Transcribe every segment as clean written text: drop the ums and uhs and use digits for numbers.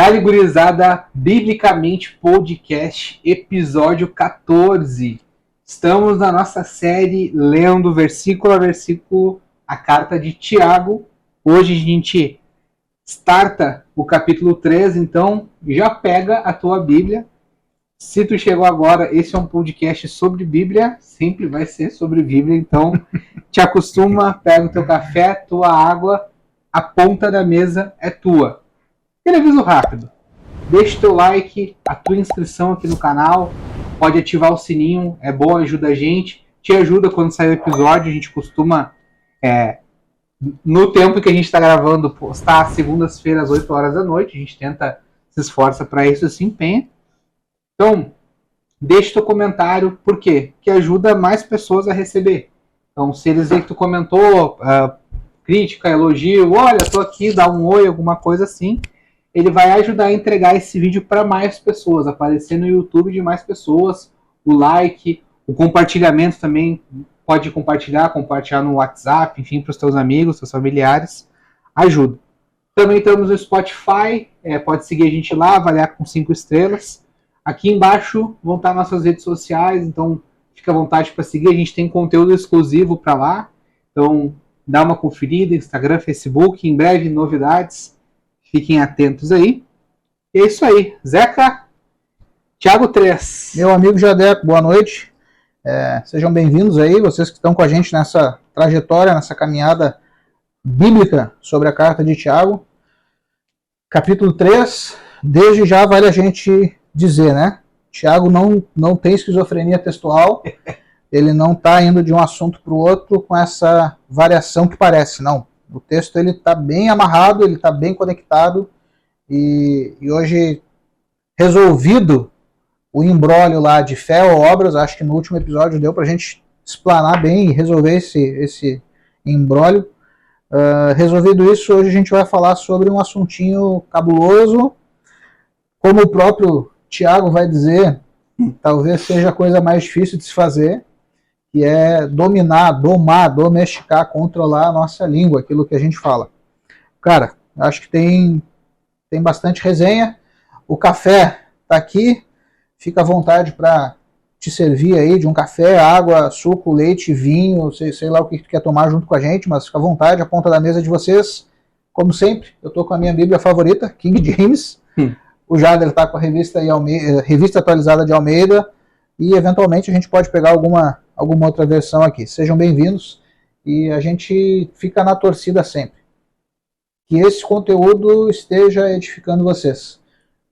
Dali Gurizada, Biblicamente Podcast, episódio 14. Estamos na nossa série lendo versículo a versículo a carta de Tiago. Hoje a gente starta o capítulo 3, então já pega a tua Bíblia. Se tu chegou agora, esse é um podcast sobre Bíblia, sempre vai ser sobre Bíblia, então te acostuma, pega o teu café, tua água, a ponta da mesa é tua. Aquele aviso rápido, deixa o teu like, a tua inscrição aqui no canal, pode ativar o sininho, é bom, ajuda a gente, te ajuda quando sair o episódio, a gente costuma, no tempo que a gente está gravando, postar segundas-feiras, 8 horas da noite, a gente tenta, se esforça para isso, se empenha. Então, deixa teu comentário, por quê? Que ajuda mais pessoas a receber. Então, se eles verem que tu comentou, crítica, elogio, olha, tô aqui, dá um oi, alguma coisa assim, ele vai ajudar a entregar esse vídeo para mais pessoas, aparecer no YouTube de mais pessoas, o like, o compartilhamento também, pode compartilhar no WhatsApp, enfim, para os teus amigos, seus familiares, ajuda. Também estamos no Spotify, pode seguir a gente lá, avaliar com 5 estrelas. Aqui embaixo vão estar nossas redes sociais, então fica à vontade para seguir, a gente tem conteúdo exclusivo para lá, então dá uma conferida, Instagram, Facebook, em breve novidades. Fiquem atentos aí. E é isso aí. Zeca, Tiago 3. Meu amigo Jadeco, boa noite. Sejam bem-vindos aí, vocês que estão com a gente nessa trajetória, nessa caminhada bíblica sobre a carta de Tiago. Capítulo 3, desde já vale a gente dizer, né? Tiago não tem esquizofrenia textual, ele não está indo de um assunto para o outro com essa variação que parece, não. O texto está bem amarrado, ele está bem conectado e hoje, resolvido o imbróglio lá de fé ou obras, acho que no último episódio deu para a gente explanar bem e resolver esse imbróglio. Resolvido isso, hoje a gente vai falar sobre um assuntinho cabuloso, como o próprio Tiago vai dizer, talvez seja a coisa mais difícil de se fazer, que é dominar, domesticar, controlar a nossa língua, aquilo que a gente fala. Cara, acho que tem bastante resenha. O café tá aqui, fica à vontade para te servir aí de um café, água, suco, leite, vinho, sei lá o que tu quer tomar junto com a gente, mas fica à vontade, a ponta da mesa de vocês. Como sempre, eu tô com a minha Bíblia favorita, King James. O Jader tá com a revista atualizada de Almeida, e eventualmente a gente pode pegar alguma outra versão aqui. Sejam bem-vindos e a gente fica na torcida sempre. Que esse conteúdo esteja edificando vocês.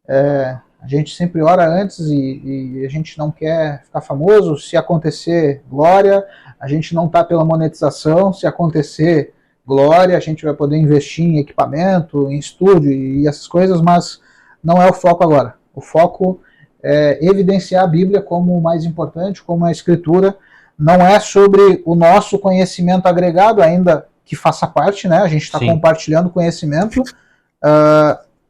A gente sempre ora antes e a gente não quer ficar famoso. Se acontecer, glória. A gente não está pela monetização. Se acontecer, glória. A gente vai poder investir em equipamento, em estúdio e essas coisas, mas não é o foco agora. O foco é evidenciar a Bíblia como o mais importante, como a Escritura. Não é sobre o nosso conhecimento agregado, ainda que faça parte, né? A gente está compartilhando conhecimento,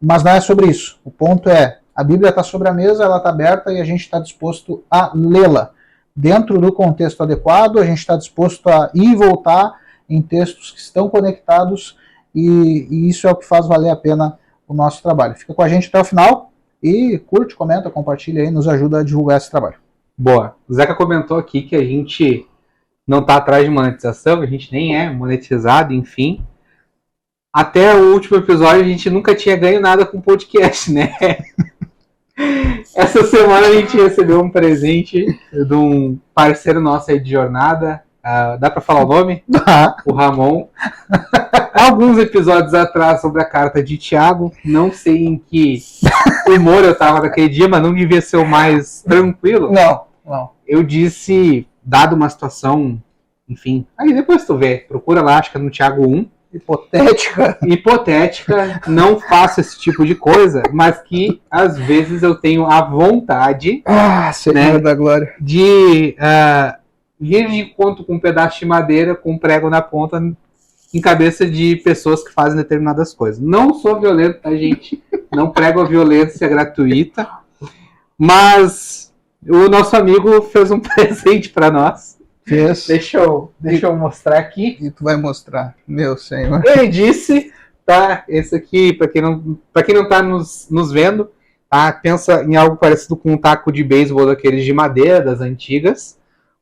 mas não é sobre isso. O ponto é, a Bíblia está sobre a mesa, ela está aberta e a gente está disposto a lê-la. Dentro do contexto adequado, a gente está disposto a ir e voltar em textos que estão conectados e isso é o que faz valer a pena o nosso trabalho. Fica com a gente até o final. E curte, comenta, compartilha aí, nos ajuda a divulgar esse trabalho. Boa. O Zeca comentou aqui que a gente não está atrás de monetização, a gente nem é monetizado, enfim. Até o último episódio a gente nunca tinha ganho nada com podcast, né? Essa semana a gente recebeu um presente de um parceiro nosso aí de jornada. Dá para falar o nome? O Ramon. Alguns episódios atrás sobre a carta de Tiago, não sei em que humor eu tava naquele dia, mas não devia ser o mais tranquilo. Não. Eu disse, dado uma situação, enfim, aí depois tu vê, procura lá, acho que é no Tiago 1. Hipotética, não faço esse tipo de coisa, mas que às vezes eu tenho a vontade, Senhor da glória, de vir de encontro com um pedaço de madeira com um prego na ponta em cabeça de pessoas que fazem determinadas coisas. Não sou violento, tá, gente? Não prego a violência gratuita, mas o nosso amigo fez um presente para nós. Fez. Deixa eu mostrar aqui. E tu vai mostrar, meu senhor. Ele disse tá? Esse aqui, para quem não tá nos vendo, tá? Pensa em algo parecido com um taco de beisebol daqueles de madeira, das antigas,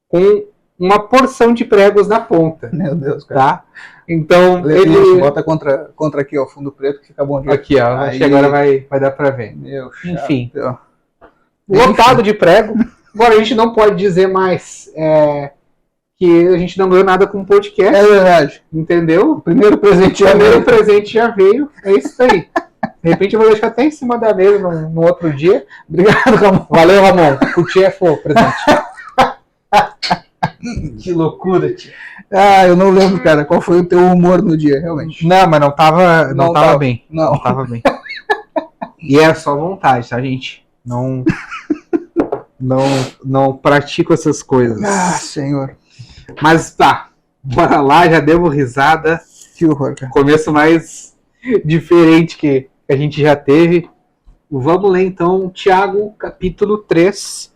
com uma porção de pregos na ponta. Meu Deus, cara. Tá? Então, ele bota contra aqui, ó, fundo preto, que fica bom de aqui, ó. Acho que agora vai dar pra ver. Meu Enfim. Chato. Lotado de prego. Agora, a gente não pode dizer mais que a gente não ganhou nada com o podcast. É verdade. Entendeu? O primeiro presente já veio. É isso aí. De repente eu vou deixar até em cima da mesa no outro dia. Obrigado, Ramon. Valeu, Ramon. Curti é fogo, presente. Que loucura, tio. Eu não lembro, cara, qual foi o teu humor no dia, realmente. Não, mas não tava bem. Não tava bem. E é só vontade, tá, gente? Não pratico essas coisas. Senhor. Mas tá, bora lá, já demos risada. Que horror, cara. Começo mais diferente que a gente já teve. Vamos ler então Tiago, capítulo 3.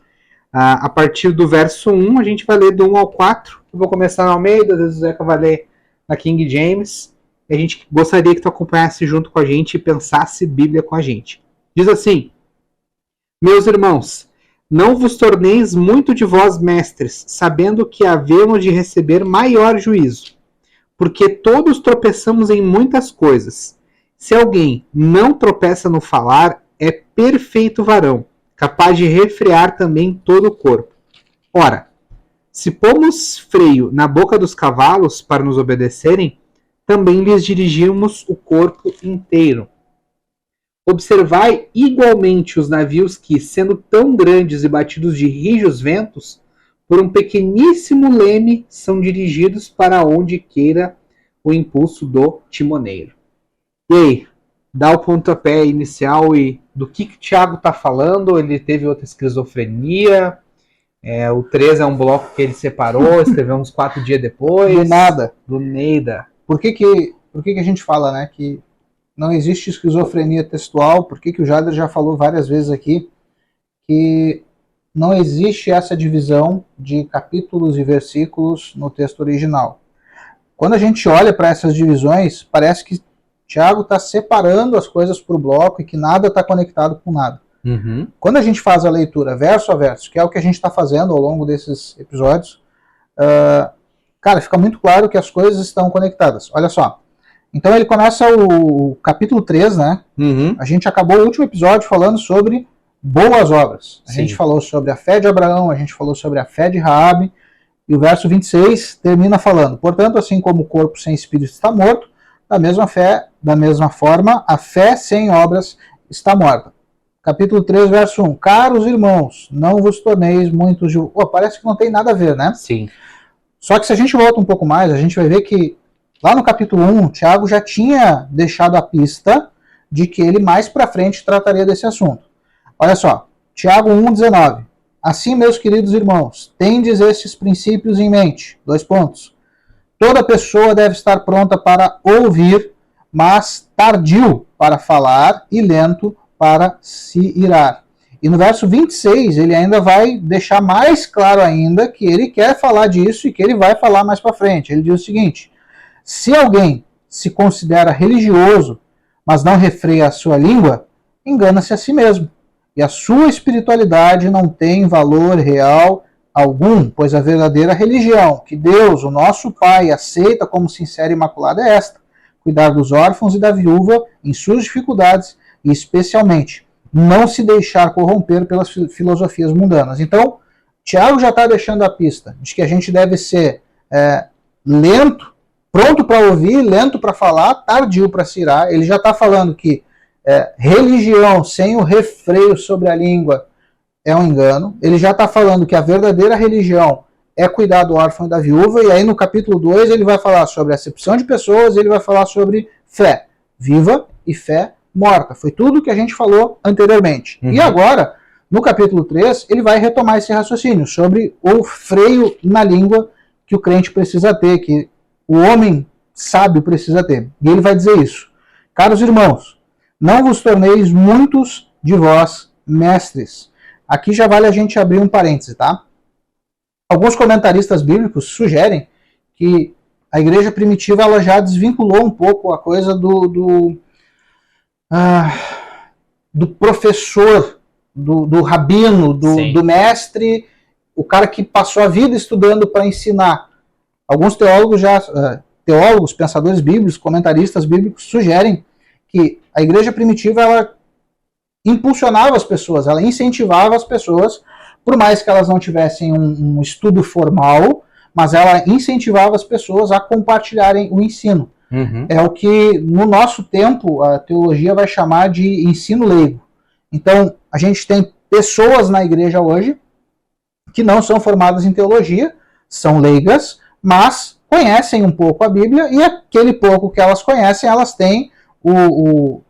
A partir do verso 1, a gente vai ler do 1 ao 4. Eu vou começar na Almeida, às vezes o Zeca vai ler na King James. A gente gostaria que tu acompanhasse junto com a gente e pensasse Bíblia com a gente. Diz assim: Meus irmãos, não vos torneis muito de vós mestres, sabendo que havemos de receber maior juízo. Porque todos tropeçamos em muitas coisas. Se alguém não tropeça no falar, é perfeito varão, capaz de refrear também todo o corpo. Ora, se pomos freio na boca dos cavalos para nos obedecerem, também lhes dirigimos o corpo inteiro. Observai igualmente os navios que, sendo tão grandes e batidos de rijos ventos, por um pequeníssimo leme são dirigidos para onde queira o impulso do timoneiro. E aí, dá o pontapé inicial e do que o Tiago está falando? Ele teve outra esquizofrenia? O 3 é um bloco que ele separou, escreveu uns 4 dias depois. Do nada. Por que a gente fala, né, que não existe esquizofrenia textual? Por que o Jader já falou várias vezes aqui que não existe essa divisão de capítulos e versículos no texto original? Quando a gente olha para essas divisões, parece que Tiago está separando as coisas por bloco e que nada está conectado com nada. Uhum. Quando a gente faz a leitura verso a verso, que é o que a gente está fazendo ao longo desses episódios, cara, fica muito claro que as coisas estão conectadas. Olha só. Então ele começa o capítulo 3, né? Uhum. A gente acabou o último episódio falando sobre boas obras. A gente falou sobre a fé de Abraão, a gente falou sobre a fé de Raabe, e o verso 26 termina falando: portanto, assim como o corpo sem espírito está morto, da mesma forma, a fé sem obras está morta. Capítulo 3, verso 1. Caros irmãos, não vos torneis muitos de... parece que não tem nada a ver, né? Sim. Só que se a gente volta um pouco mais, a gente vai ver que lá no capítulo 1, Tiago já tinha deixado a pista de que ele mais para frente trataria desse assunto. Olha só, Tiago 1,19. Assim, meus queridos irmãos, tendes estes princípios em mente. 2 pontos. Toda pessoa deve estar pronta para ouvir, mas tardio para falar e lento para se irar. E no verso 26, ele ainda vai deixar mais claro ainda que ele quer falar disso e que ele vai falar mais para frente. Ele diz o seguinte: se alguém se considera religioso, mas não refreia a sua língua, engana-se a si mesmo. E a sua espiritualidade não tem valor real algum, pois a verdadeira religião que Deus, o nosso Pai, aceita como sincera e imaculada é esta: cuidar dos órfãos e da viúva em suas dificuldades e, especialmente, não se deixar corromper pelas filosofias mundanas. Então, Tiago já está deixando a pista de que a gente deve ser lento, pronto para ouvir, lento para falar, tardio para se irar. Ele já está falando que religião sem o refreio sobre a língua é um engano. Ele já está falando que a verdadeira religião é cuidar do órfão e da viúva, e aí no capítulo 2 ele vai falar sobre acepção de pessoas, ele vai falar sobre fé viva e fé morta. Foi tudo que a gente falou anteriormente. Uhum. E agora, no capítulo 3, ele vai retomar esse raciocínio sobre o freio na língua que o crente precisa ter, que o homem sábio precisa ter. E ele vai dizer isso: caros irmãos, não vos torneis muitos de vós mestres. Aqui já vale a gente abrir um parêntese, tá? Alguns comentaristas bíblicos sugerem que a igreja primitiva ela já desvinculou um pouco a coisa do professor, do rabino, do mestre, o cara que passou a vida estudando para ensinar. Alguns teólogos, pensadores bíblicos, comentaristas bíblicos sugerem que a igreja primitiva ela impulsionava as pessoas, ela incentivava as pessoas, por mais que elas não tivessem um estudo formal, mas ela incentivava as pessoas a compartilharem o ensino. Uhum. É o que, no nosso tempo, a teologia vai chamar de ensino leigo. Então, a gente tem pessoas na igreja hoje que não são formadas em teologia, são leigas, mas conhecem um pouco a Bíblia, e aquele pouco que elas conhecem, elas têm o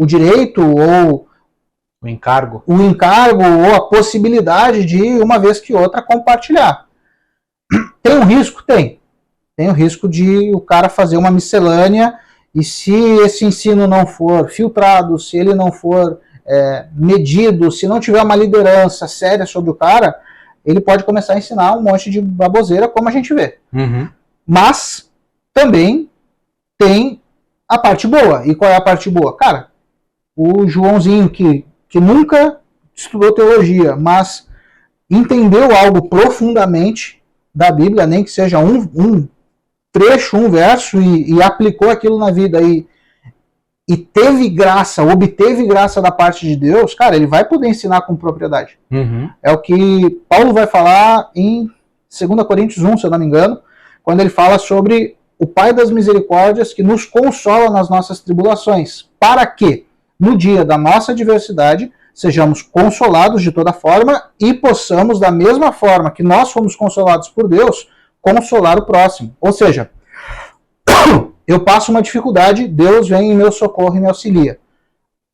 direito ou o encargo ou a possibilidade de, uma vez que outra, compartilhar. Tem um risco? Tem. Tem o risco de o cara fazer uma miscelânea, e se esse ensino não for filtrado, se ele não for medido, se não tiver uma liderança séria sobre o cara, ele pode começar a ensinar um monte de baboseira, como a gente vê. Uhum. Mas também tem a parte boa. E qual é a parte boa? Cara, o Joãozinho, que nunca estudou teologia, mas entendeu algo profundamente da Bíblia, nem que seja um trecho, um verso, e aplicou aquilo na vida e teve graça, obteve graça da parte de Deus, cara, ele vai poder ensinar com propriedade. Uhum. É o que Paulo vai falar em 2 Coríntios 1, se eu não me engano, quando ele fala sobre o Pai das misericórdias que nos consola nas nossas tribulações, para que, no dia da nossa adversidade, sejamos consolados de toda forma e possamos, da mesma forma que nós fomos consolados por Deus, consolar o próximo. Ou seja, eu passo uma dificuldade, Deus vem em meu socorro e me auxilia.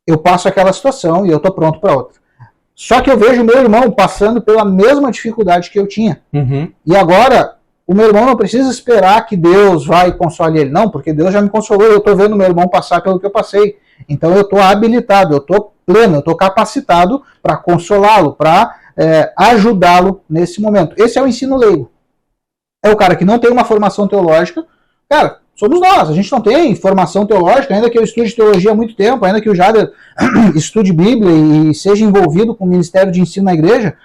Eu passo aquela situação e eu estou pronto para outra. Só que eu vejo meu irmão passando pela mesma dificuldade que eu tinha. Uhum. E agora, o meu irmão não precisa esperar que Deus vai consolar ele. Não, porque Deus já me consolou, eu estou vendo meu irmão passar pelo que eu passei. Então eu estou habilitado, eu estou pleno, eu estou capacitado para consolá-lo, para ajudá-lo nesse momento. Esse é o ensino leigo. É o cara que não tem uma formação teológica. Cara, somos nós, a gente não tem formação teológica, ainda que eu estude teologia há muito tempo, ainda que o Jader estude Bíblia e seja envolvido com o ministério de ensino na igreja,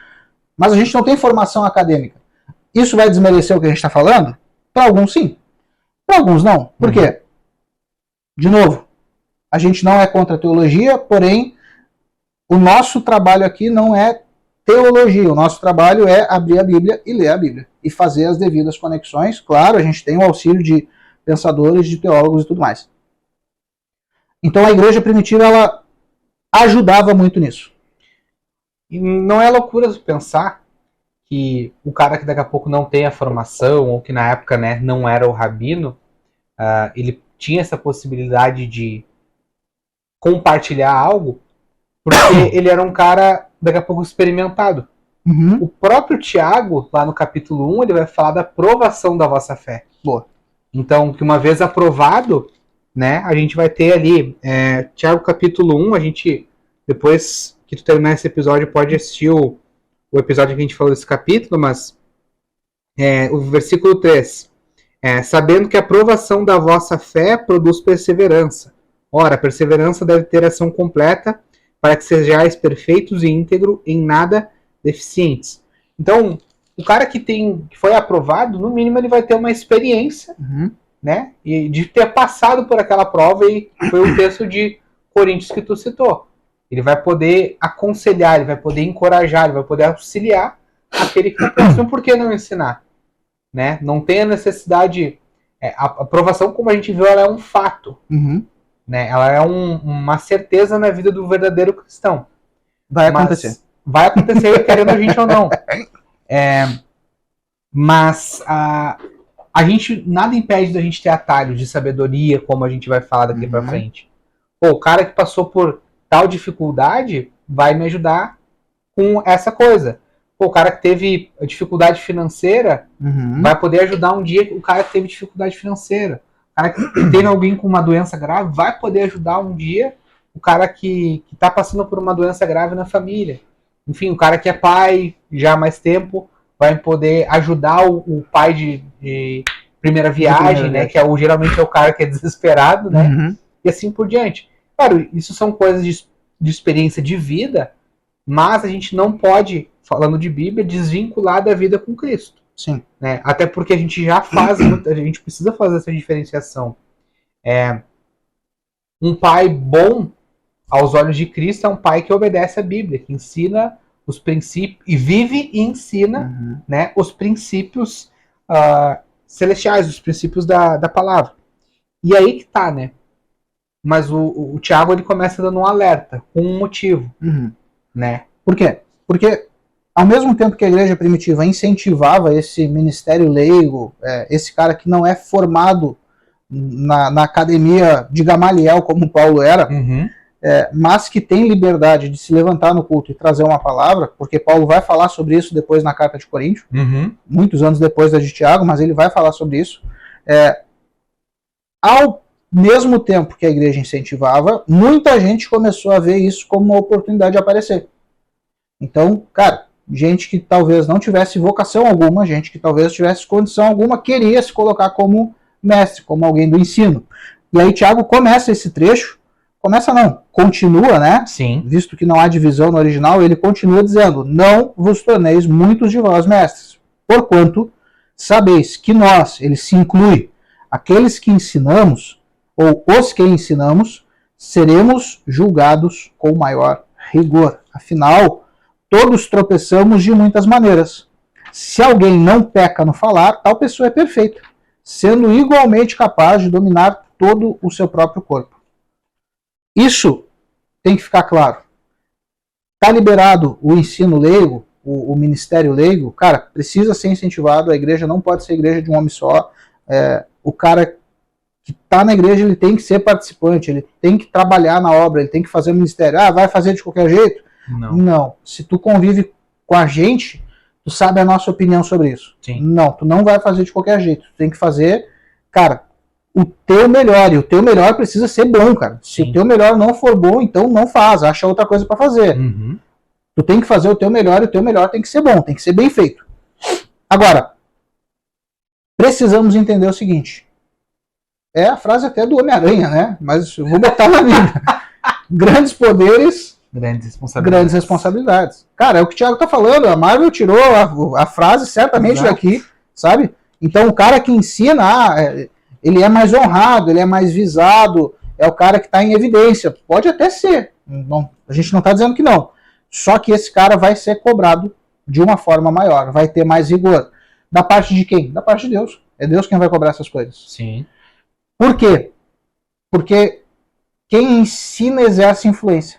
mas a gente não tem formação acadêmica. Isso vai desmerecer o que a gente está falando? Para alguns sim, para alguns não. Por quê? De novo, a gente não é contra a teologia, porém, o nosso trabalho aqui não é teologia, o nosso trabalho é abrir a Bíblia e ler a Bíblia, e fazer as devidas conexões. Claro, a gente tem o auxílio de pensadores, de teólogos e tudo mais. Então a igreja primitiva, ela ajudava muito nisso. E não é loucura pensar que o cara que daqui a pouco não tem a formação, ou que na época, né, não era o rabino, ele tinha essa possibilidade de compartilhar algo, porque ele era um cara daqui a pouco experimentado. Uhum. O próprio Tiago, lá no capítulo 1, ele vai falar da provação da vossa fé. Boa. Então, que uma vez aprovado, né, a gente vai ter ali, Tiago capítulo 1, a gente, depois que tu terminar esse episódio, pode assistir o episódio que a gente falou desse capítulo, mas o versículo 3, sabendo que a aprovação da vossa fé produz perseverança. Ora, a perseverança deve ter ação completa, para que sejais perfeitos e íntegros, em nada deficientes. Então, o cara que foi aprovado, no mínimo ele vai ter uma experiência, né, e de ter passado por aquela prova, e foi o texto de Coríntios que tu citou. Ele vai poder aconselhar, ele vai poder encorajar, ele vai poder auxiliar aquele que está próximo. Por que não ensinar? Né? Não tem a necessidade... a aprovação, como a gente viu, ela é um fato. Né? Ela é uma certeza na vida do verdadeiro cristão. Vai acontecer. Vai acontecer, querendo a gente ou não. Mas a gente, nada impede da gente ter atalhos de sabedoria, como a gente vai falar daqui pra frente. Pô, o cara que passou por tal dificuldade vai me ajudar com essa coisa. Pô, o cara que teve dificuldade financeira vai poder ajudar um dia o cara que teve dificuldade financeira. O cara que tem alguém com uma doença grave vai poder ajudar um dia o cara que tá passando por uma doença grave na família. Enfim, o cara que é pai já há mais tempo vai poder ajudar o pai de primeira viagem, né? Que geralmente é o cara que é desesperado, né? Uhum. E assim por diante. Claro, isso são coisas de experiência de vida, mas a gente não pode, falando de Bíblia, desvincular da vida com Cristo. Sim. Né? Até porque a gente já faz, a gente precisa fazer essa diferenciação. Um pai bom, aos olhos de Cristo, é um pai que obedece a Bíblia, que ensina os princípios, e vive e ensina né, os princípios celestiais, os princípios da palavra. E aí que tá, né? Mas o Tiago, ele começa dando um alerta, com um motivo, né? Por quê? Porque ao mesmo tempo que a igreja primitiva incentivava esse ministério leigo, esse cara que não é formado na academia de Gamaliel, como Paulo era, mas que tem liberdade de se levantar no culto e trazer uma palavra, porque Paulo vai falar sobre isso depois na carta de Coríntios, muitos anos depois da de Tiago, mas ele vai falar sobre isso. Ao mesmo tempo que a igreja incentivava, muita gente começou a ver isso como uma oportunidade de aparecer. Então, cara, gente que talvez não tivesse vocação alguma, gente que talvez tivesse condição alguma, queria se colocar como mestre, como alguém do ensino. E aí Tiago começa esse trecho, continua, né? Sim. Visto que não há divisão no original, ele continua dizendo: não vos torneis muitos de vós mestres, porquanto sabeis que nós, ele se inclui, aqueles que ensinamos, ou os que ensinamos, seremos julgados com maior rigor. Afinal, todos tropeçamos de muitas maneiras. Se alguém não peca no falar, tal pessoa é perfeita, sendo igualmente capaz de dominar todo o seu próprio corpo. Isso tem que ficar claro. Está liberado o ensino leigo, o ministério leigo, cara, precisa ser incentivado, a igreja não pode ser igreja de um homem só, o cara que está na igreja, ele tem que ser participante, ele tem que trabalhar na obra, ele tem que fazer o ministério. Vai fazer de qualquer jeito? Não. Se tu convive com a gente, tu sabe a nossa opinião sobre isso. Sim. Não, tu não vai fazer de qualquer jeito. Tu tem que fazer, cara, o teu melhor. E o teu melhor precisa ser bom, cara. Se o teu melhor não for bom, então não faz. Acha outra coisa para fazer. Tu tem que fazer o teu melhor e o teu melhor tem que ser bom, tem que ser bem feito. Agora, precisamos entender o seguinte. É a frase até do Homem-Aranha, né? Mas eu vou botar na Bíblia. Grandes poderes, grandes responsabilidades. Cara, é o que o Thiago tá falando. A Marvel tirou a frase certamente daqui, sabe? Então o cara que ensina, ele é mais honrado, ele é mais visado, é o cara que está em evidência. Pode até ser. Não, a gente não está dizendo que não. Só que esse cara vai ser cobrado de uma forma maior, vai ter mais rigor. Da parte de quem? Da parte de Deus. É Deus quem vai cobrar essas coisas. Sim. Por quê? Porque quem ensina exerce influência.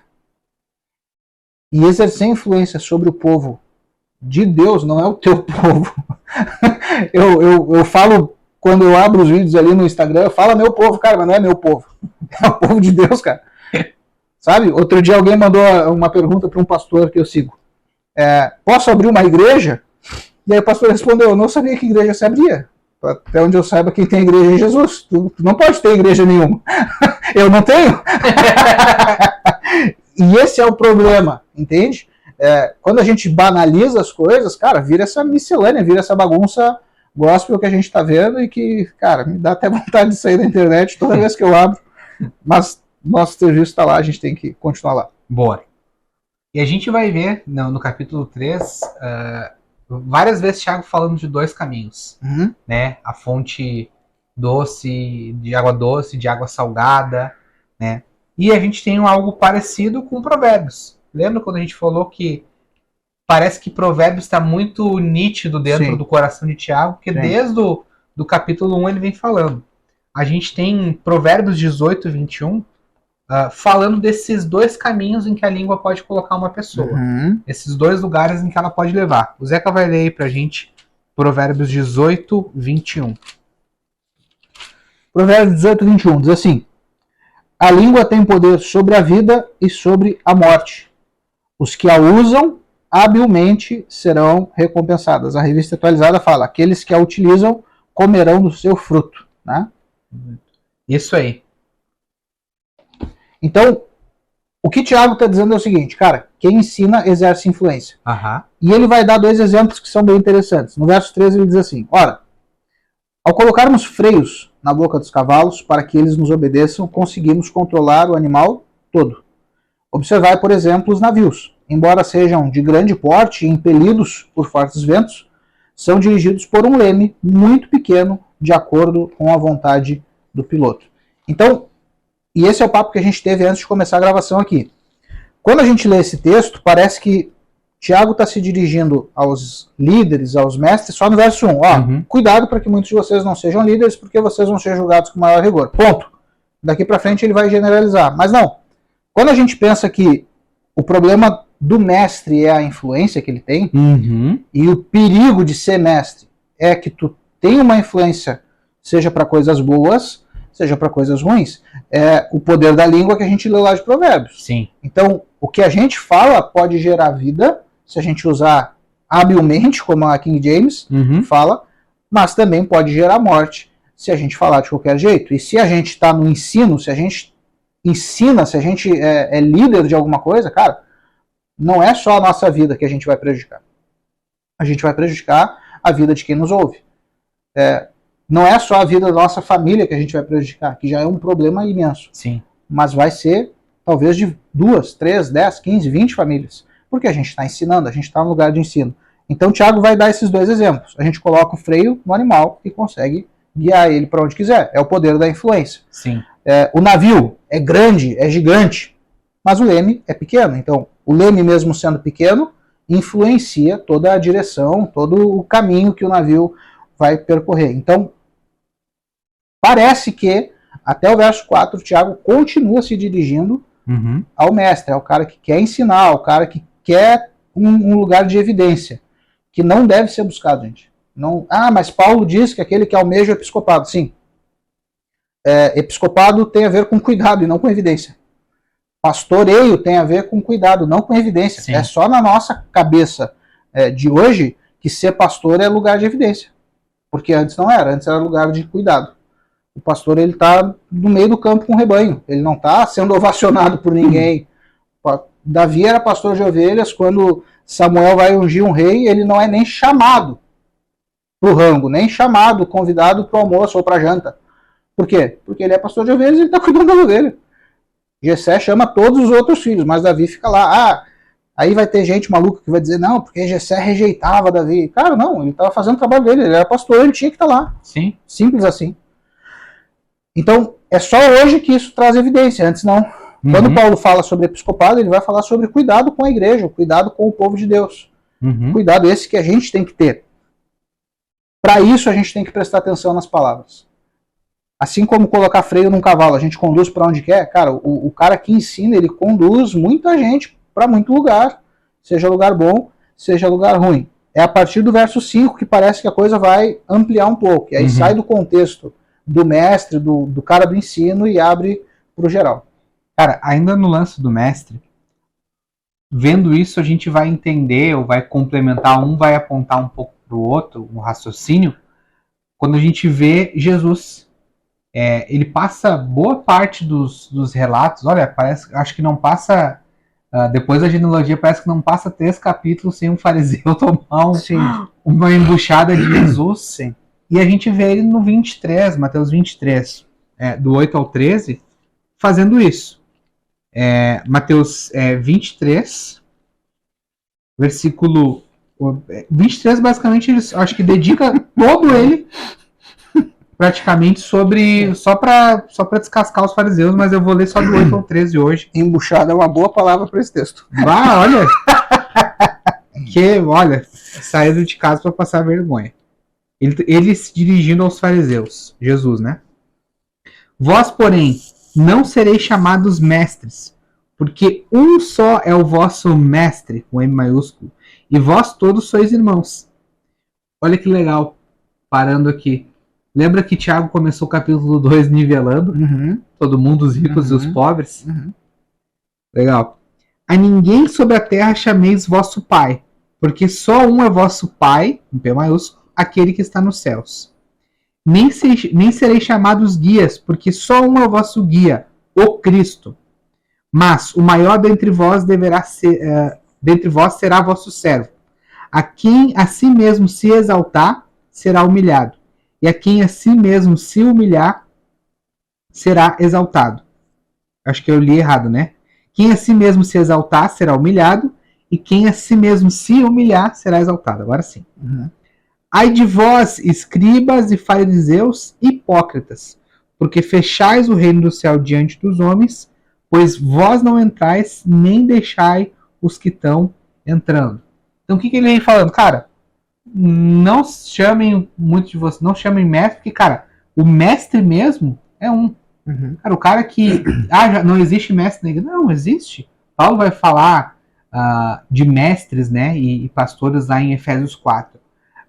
E exercer influência sobre o povo de Deus não é o teu povo. eu falo, quando eu abro os vídeos ali no Instagram, eu falo meu povo, cara, mas não é meu povo. É o povo de Deus, cara. Sabe? Outro dia alguém mandou uma pergunta para um pastor que eu sigo. Posso abrir uma igreja? E aí o pastor respondeu: eu não sabia que igreja se abria. Até onde eu saiba, quem tem igreja é Jesus. Tu não pode ter igreja nenhuma. Eu não tenho. E esse é o problema, entende? Quando a gente banaliza as coisas, cara, vira essa miscelânea, vira essa bagunça gospel que a gente tá vendo e que, cara, me dá até vontade de sair da internet toda vez que eu abro. Mas nosso serviço tá lá, a gente tem que continuar lá. Boa. E a gente vai ver no capítulo 3... várias vezes Tiago falando de dois caminhos, né? A fonte doce, de água salgada, né? E a gente tem algo parecido com Provérbios. Lembra quando a gente falou que parece que Provérbios está muito nítido dentro do coração de Tiago, porque desde do capítulo 1 ele vem falando. A gente tem Provérbios 18, 21, falando desses dois caminhos em que a língua pode colocar uma pessoa. Esses dois lugares em que ela pode levar. O Zeca vai ler aí pra gente Provérbios 18, 21. Provérbios 18, 21 diz assim: a língua tem poder sobre a vida e sobre a morte. Os que a usam habilmente serão recompensadas. A revista atualizada fala: aqueles que a utilizam comerão do seu fruto. Né? Isso aí. Então, o que Tiago está dizendo é o seguinte, cara, quem ensina exerce influência. E ele vai dar dois exemplos que são bem interessantes. No verso 13 ele diz assim: ora, Ao colocarmos freios na boca dos cavalos para que eles nos obedeçam, conseguimos controlar o animal todo. Observai, por exemplo, os navios. Embora sejam de grande porte e impelidos por fortes ventos, são dirigidos por um leme muito pequeno, de acordo com a vontade do piloto. Então, e esse é o papo que a gente teve antes de começar a gravação aqui. Quando a gente lê esse texto, parece que Tiago está se dirigindo aos líderes, aos mestres, só no verso 1. Ó, cuidado para que muitos de vocês não sejam líderes, porque vocês vão ser julgados com maior rigor. Ponto. Daqui para frente ele vai generalizar. Mas não. Quando a gente pensa que o problema do mestre é a influência que ele tem, e o perigo de ser mestre é que tu tem uma influência, seja para coisas boas, seja para coisas ruins. É o poder da língua que a gente lê lá de Provérbios. Sim. Então, o que a gente fala pode gerar vida, se a gente usar habilmente, como a King James fala, mas também pode gerar morte, se a gente falar de qualquer jeito. E se a gente está no ensino, se a gente ensina, se a gente é líder de alguma coisa, cara, não é só a nossa vida que a gente vai prejudicar. A gente vai prejudicar a vida de quem nos ouve. Não é só a vida da nossa família que a gente vai prejudicar, que já é um problema imenso. Sim. Mas vai ser, talvez, de 2, 3, 10, 15, 20 famílias. Porque a gente está ensinando, a gente está no lugar de ensino. Então, o Tiago vai dar esses dois exemplos. A gente coloca o freio no animal e consegue guiar ele para onde quiser. É o poder da influência. Sim. O navio é grande, é gigante, mas o leme é pequeno. Então, o leme, mesmo sendo pequeno, influencia toda a direção, todo o caminho que o navio vai percorrer. Então, parece que, até o verso 4, o Tiago continua se dirigindo ao mestre, ao cara que quer ensinar, ao cara que quer um lugar de evidência, que não deve ser buscado, gente. Não, mas Paulo diz que aquele que almeja o episcopado. Sim. Episcopado tem a ver com cuidado e não com evidência. Pastoreio tem a ver com cuidado, não com evidência. Sim. É só na nossa cabeça de hoje que ser pastor é lugar de evidência. Porque antes não era, antes era lugar de cuidado. O pastor, ele está no meio do campo com o rebanho, ele não está sendo ovacionado por ninguém. Davi era pastor de ovelhas, quando Samuel vai ungir um rei, ele não é nem chamado para o rango, nem chamado, convidado para o almoço ou para a janta. Por quê? Porque ele é pastor de ovelhas e ele está cuidando da ovelha. Jessé chama todos os outros filhos, mas Davi fica lá. Aí vai ter gente maluca que vai dizer, não, porque Jessé rejeitava Davi. Cara, não, ele estava fazendo o trabalho dele, ele era pastor, ele tinha que estar lá. Sim. Simples assim. Então, é só hoje que isso traz evidência, antes não. Quando Paulo fala sobre episcopado, ele vai falar sobre cuidado com a igreja, cuidado com o povo de Deus. Cuidado esse que a gente tem que ter. Para isso, a gente tem que prestar atenção nas palavras. Assim como colocar freio num cavalo, a gente conduz para onde quer. Cara, o cara que ensina, ele conduz muita gente para muito lugar. Seja lugar bom, seja lugar ruim. É a partir do verso 5 que parece que a coisa vai ampliar um pouco. E aí sai do contexto do mestre, do cara do ensino e abre para o geral. Cara, ainda no lance do mestre, vendo isso a gente vai entender, ou vai complementar, um vai apontar um pouco para o outro, um raciocínio, quando a gente vê Jesus. Ele passa boa parte dos relatos, olha, acho que não passa, depois da genealogia, parece que não passa 3 capítulos sem um fariseu tomar uma embuchada de Jesus. Sim. E a gente vê ele no 23, Mateus 23, do 8 ao 13, fazendo isso. Mateus 23, versículo 23, basicamente, acho que dedica todo ele praticamente só para descascar os fariseus, mas eu vou ler só do 8 ao 13 hoje. Embuchada é uma boa palavra para esse texto. Olha! Saído de casa para passar vergonha. Ele se dirigindo aos fariseus, Jesus, né? Vós, porém, não sereis chamados mestres, porque um só é o vosso mestre, com M maiúsculo, e vós todos sois irmãos. Olha que legal, parando aqui. Lembra que Tiago começou o capítulo 2 nivelando? Todo mundo, os ricos e os pobres? Legal. A ninguém sobre a terra chameis vosso pai, porque só um é vosso pai, com P maiúsculo, aquele que está nos céus. Nem sereis chamados guias, porque só um é o vosso guia, o Cristo. Mas o maior dentre vós será vosso servo. A quem a si mesmo se exaltar, será humilhado. e a quem a si mesmo se humilhar será exaltado. Acho que eu li errado, né? Quem a si mesmo se exaltar será humilhado, e quem a si mesmo se humilhar será exaltado. Agora sim. Ai de vós, escribas e fariseus hipócritas, porque fechais o reino do céu diante dos homens, pois vós não entrais, nem deixai os que estão entrando. Então o que ele vem falando? Cara, não chamem muito de vocês, não chamem mestre, porque, cara, o mestre mesmo é um. Cara, o cara que... já não existe mestre na igreja. Não, existe. Paulo vai falar de mestres, né, e pastores lá em Efésios 4.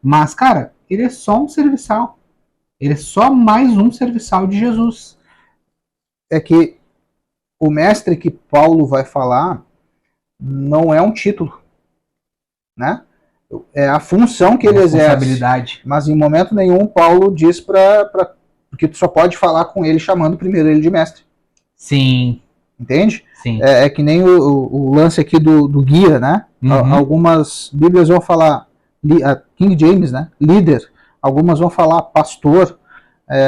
Mas, cara, ele é só um serviçal. Ele é só mais um serviçal de Jesus. É que o mestre que Paulo vai falar não é um título, né? É a função que ele exerce. Mas em momento nenhum Paulo diz porque tu só pode falar com ele chamando primeiro ele de mestre. Sim. Entende? Sim. É que nem o lance aqui do guia, né? Algumas Bíblias vão falar King James, né? Líder. Algumas vão falar pastor.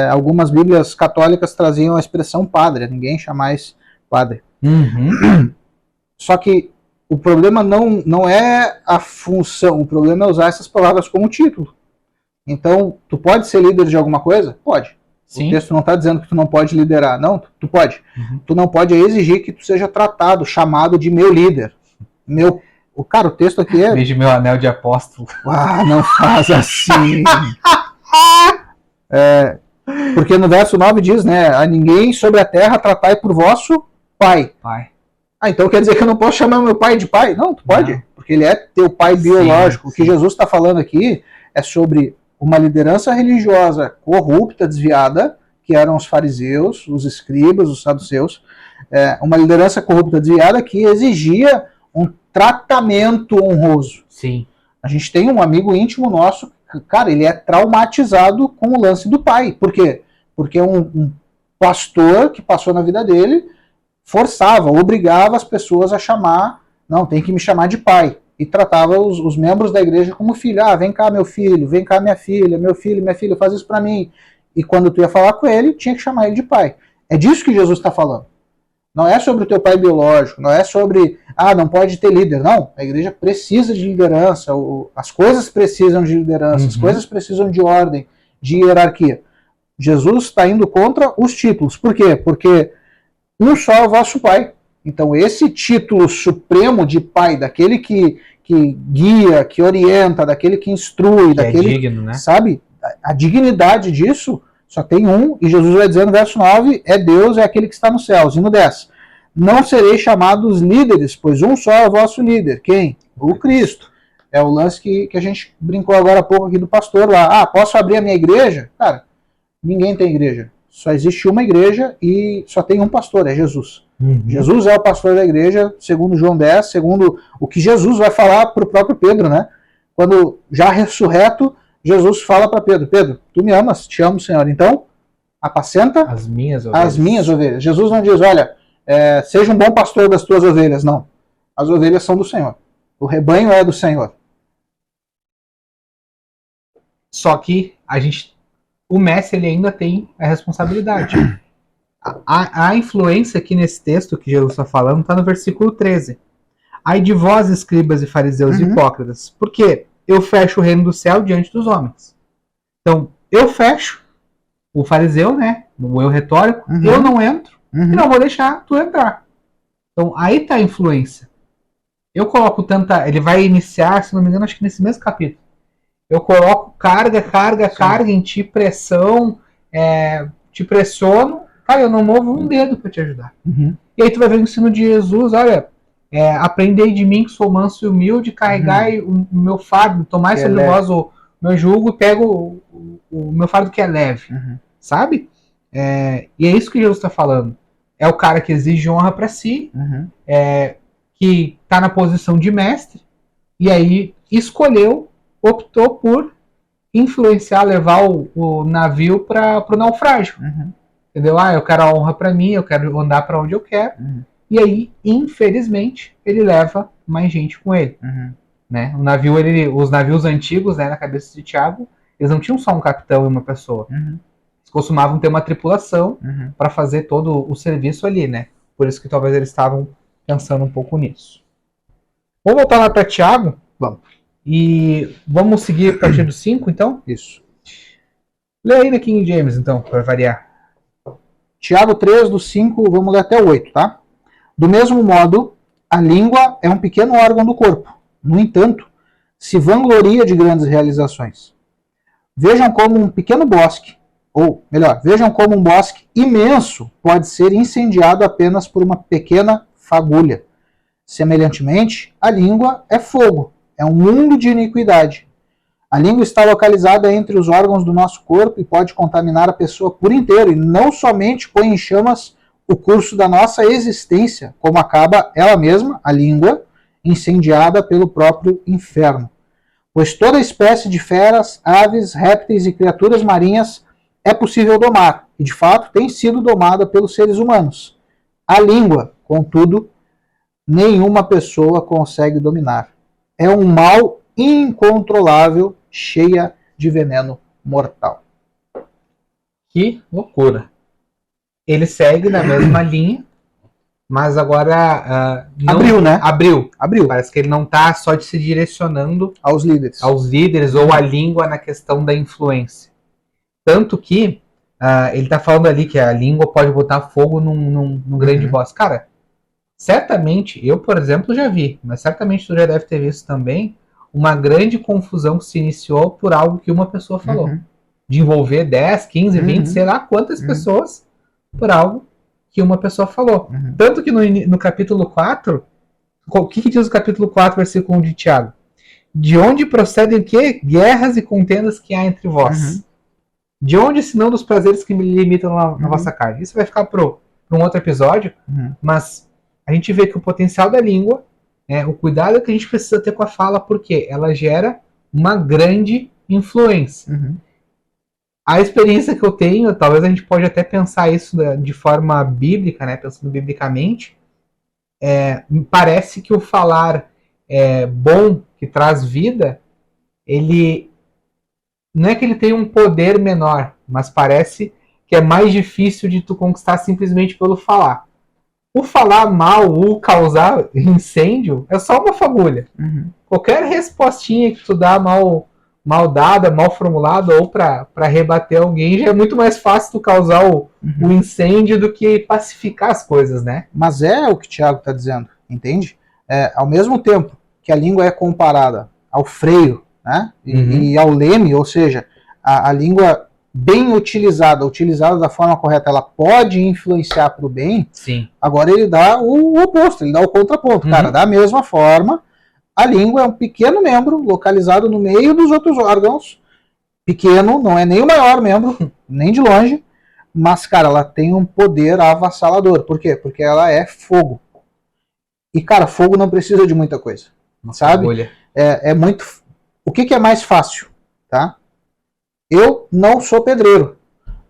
Algumas Bíblias católicas traziam a expressão padre. Ninguém chama mais padre. Só que o problema não é a função. O problema é usar essas palavras como título. Então, tu pode ser líder de alguma coisa? Pode. Sim. O texto não está dizendo que tu não pode liderar. Não, tu pode. Tu não pode exigir que tu seja tratado, chamado de meu líder. Cara, o texto aqui é... Veja meu anel de apóstolo. Não faz assim. Porque no verso 9 diz, né? A ninguém sobre a terra tratai por vosso pai. Então quer dizer que eu não posso chamar meu pai de pai? Não, tu pode. Não. Porque ele é teu pai biológico. Sim. O que Jesus está falando aqui é sobre uma liderança religiosa corrupta, desviada, que eram os fariseus, os escribas, os saduceus. Uma liderança corrupta, desviada, que exigia um tratamento honroso. Sim. A gente tem um amigo íntimo nosso, cara, ele é traumatizado com o lance do pai. Por quê? Porque um pastor que passou na vida dele forçava, obrigava as pessoas a chamar, não, tem que me chamar de pai. E tratava os membros da igreja como filho. Vem cá meu filho, vem cá minha filha, meu filho, minha filha, faz isso pra mim. E quando tu ia falar com ele, tinha que chamar ele de pai. É disso que Jesus está falando. Não é sobre o teu pai biológico, não é sobre, não pode ter líder. Não, a igreja precisa de liderança, as coisas precisam de liderança, as coisas precisam de ordem, de hierarquia. Jesus está indo contra os títulos. Por quê? Porque um só é o vosso pai. Então esse título supremo de pai, daquele que guia, que orienta, daquele que instrui, daquele, é digno, né? Sabe? A dignidade disso só tem um, e Jesus vai dizer no verso 9, é Deus, é aquele que está nos céus. E no 10, não sereis chamados líderes, pois um só é o vosso líder. Quem? O Cristo. É o lance que a gente brincou agora há pouco aqui do pastor lá. Posso abrir a minha igreja? Cara, ninguém tem igreja. Só existe uma igreja e só tem um pastor, é Jesus. Jesus é o pastor da igreja, segundo João 10, segundo o que Jesus vai falar para o próprio Pedro, né? Quando já ressurreto, Jesus fala para Pedro, Pedro, tu me amas, te amo, Senhor, então apacenta as minhas ovelhas. Jesus não diz, olha, seja um bom pastor das tuas ovelhas, não. As ovelhas são do Senhor. O rebanho é do Senhor. Só que o mestre ele ainda tem a responsabilidade. A influência aqui nesse texto que Jesus está falando está no versículo 13. Ai de vós, escribas e fariseus hipócritas, porque eu fecho o reino do céu diante dos homens. Então, eu fecho o fariseu, né, no eu retórico, eu não entro e não vou deixar tu entrar. Então, aí está a influência. Eu coloco ele vai iniciar, se não me engano, acho que nesse mesmo capítulo. Eu coloco carga em ti, pressão, te pressiono, cara, eu não movo um dedo para te ajudar. E aí tu vai ver o ensino de Jesus, olha, aprendei de mim que sou manso e humilde, carregai o meu fardo, tomai sobre vós o meu jugo e pego o meu fardo que é leve, sabe? E é isso que Jesus está falando. É o cara que exige honra para si, que está na posição de mestre, e aí optou por influenciar, levar o navio para o naufrágio. Entendeu? Eu quero a honra para mim, eu quero andar para onde eu quero. E aí, infelizmente, ele leva mais gente com ele. Né? Os navios antigos, né, na cabeça de Tiago, eles não tinham só um capitão e uma pessoa. Eles costumavam ter uma tripulação para fazer todo o serviço ali, né? Por isso que talvez eles estavam pensando um pouco nisso. Vamos voltar lá para Tiago? Vamos. E vamos seguir a partir do 5, então? Isso. Lê aí na King James, então, para variar. Tiago 3, do 5, vamos ler até o 8, tá? Do mesmo modo, a língua é um pequeno órgão do corpo. No entanto, se vangloria de grandes realizações. Vejam como um pequeno bosque, ou melhor, vejam como um bosque imenso pode ser incendiado apenas por uma pequena fagulha. Semelhantemente, a língua é fogo, é um mundo de iniquidade. A língua está localizada entre os órgãos do nosso corpo e pode contaminar a pessoa por inteiro, e não somente põe em chamas o curso da nossa existência, como acaba ela mesma, a língua, incendiada pelo próprio inferno. Pois toda espécie de feras, aves, répteis e criaturas marinhas é possível domar, e de fato tem sido domada pelos seres humanos. A língua, contudo, nenhuma pessoa consegue dominar. É um mal incontrolável, cheia de veneno mortal. Que loucura. Ele segue na mesma linha, mas agora não, abriu, né? Abriu. Parece que ele não está só se direcionando aos líderes ou à língua na questão da influência. Tanto que ele está falando ali que a língua pode botar fogo num grande boss. Cara, certamente, eu, por exemplo, já vi, mas certamente tu já deve ter visto também, uma grande confusão que se iniciou por algo que uma pessoa falou. De envolver 10, 15, 20, sei lá quantas pessoas por algo que uma pessoa falou. Tanto que no capítulo 4, o que diz o capítulo 4, versículo 1 de Tiago? De onde procedem o quê? Guerras e contendas que há entre vós. De onde, senão dos prazeres que me limitam na vossa carne? Isso vai ficar para um outro episódio, mas a gente vê que o potencial da língua, o cuidado que a gente precisa ter com a fala, porque ela gera uma grande influência. A experiência que eu tenho, talvez a gente pode até pensar isso de forma bíblica, né, pensando biblicamente, me parece que o falar bom, que traz vida, ele não é que ele tem um poder menor, mas parece que é mais difícil de tu conquistar simplesmente pelo falar. O falar mal, o causar incêndio, é só uma fagulha. Qualquer respostinha que tu dá mal dada, mal formulada, ou para rebater alguém, já é muito mais fácil tu causar o incêndio do que pacificar as coisas, né? Mas é o que o Tiago está dizendo, entende? Ao mesmo tempo que a língua é comparada ao freio, né? E ao leme, ou seja, a língua bem utilizada da forma correta, ela pode influenciar para o bem. Sim. Agora ele dá o oposto, ele dá o contraponto. Cara, da mesma forma, a língua é um pequeno membro localizado no meio dos outros órgãos. Pequeno, não é nem o maior membro, nem de longe, mas, cara, ela tem um poder avassalador. Por quê? Porque ela é fogo. E, cara, fogo não precisa de muita coisa, sabe? É muito... O que é mais fácil, tá? Eu não sou pedreiro,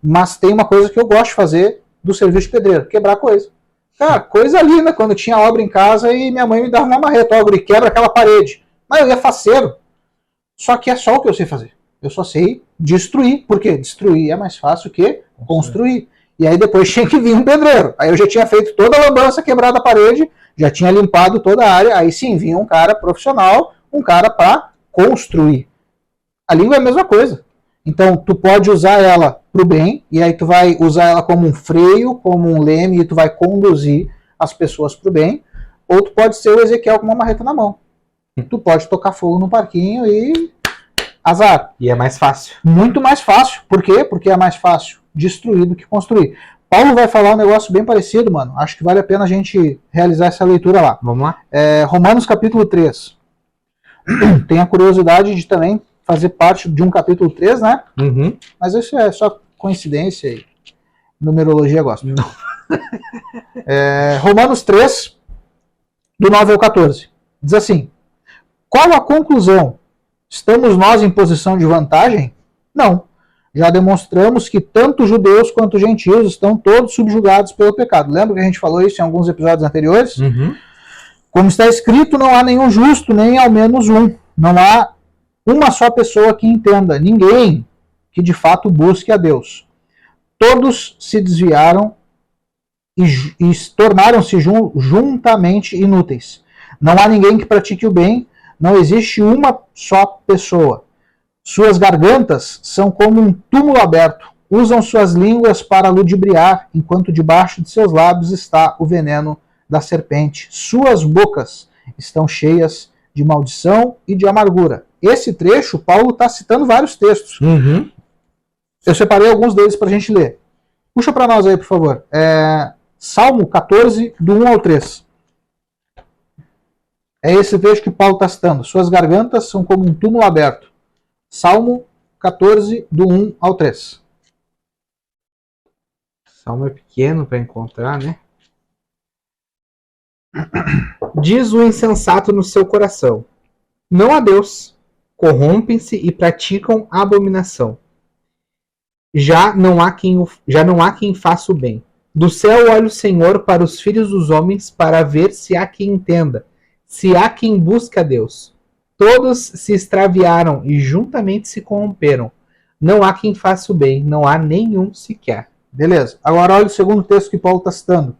mas tem uma coisa que eu gosto de fazer do serviço de pedreiro, quebrar coisa. Cara, coisa linda, quando tinha obra em casa e minha mãe me dava uma marreta, ó, guri, quebra aquela parede. Mas eu ia faceiro. Só que é só o que eu sei fazer. Eu só sei destruir. Por quê? Destruir é mais fácil que construir. E aí depois tinha que vir um pedreiro. Aí eu já tinha feito toda a lambança, quebrado a parede, já tinha limpado toda a área, aí sim, vinha um cara profissional, um cara para construir. A língua é a mesma coisa. Então, tu pode usar ela para o bem, e aí tu vai usar ela como um freio, como um leme, e tu vai conduzir as pessoas para o bem, ou tu pode ser o Ezequiel com uma marreta na mão. Tu pode tocar fogo no parquinho e azar. E é mais fácil. Muito mais fácil. Por quê? Porque é mais fácil destruir do que construir. Paulo vai falar um negócio bem parecido, mano. Acho que vale a pena a gente realizar essa leitura lá. Vamos lá? Romanos capítulo 3. Tem a curiosidade de também fazer parte de um capítulo 3, né? Mas isso é só coincidência e numerologia gosta. Romanos 3, do 9 ao 14. Diz assim: qual a conclusão? Estamos nós em posição de vantagem? Não. Já demonstramos que tanto judeus quanto gentios estão todos subjugados pelo pecado. Lembra que a gente falou isso em alguns episódios anteriores? Como está escrito, não há nenhum justo, nem ao menos um. Não há uma só pessoa que entenda, ninguém que de fato busque a Deus. Todos se desviaram e tornaram-se juntamente inúteis. Não há ninguém que pratique o bem, não existe uma só pessoa. Suas gargantas são como um túmulo aberto, usam suas línguas para ludibriar, enquanto debaixo de seus lábios está o veneno da serpente. Suas bocas estão cheias de maldição e de amargura. Esse trecho, Paulo está citando vários textos. Eu separei alguns deles para a gente ler. Puxa para nós aí, por favor. Salmo 14, do 1 ao 3. É esse trecho que Paulo está citando. Suas gargantas são como um túmulo aberto. Salmo 14, do 1 ao 3. Salmo é pequeno para encontrar, né? Diz o insensato no seu coração: não há Deus. Corrompem-se e praticam abominação. Já não há quem faça o bem. Do céu olha o Senhor para os filhos dos homens, para ver se há quem entenda, se há quem busque a Deus. Todos se extraviaram e juntamente se corromperam. Não há quem faça o bem, não há nenhum sequer. Beleza. Agora olha o segundo texto que Paulo está citando.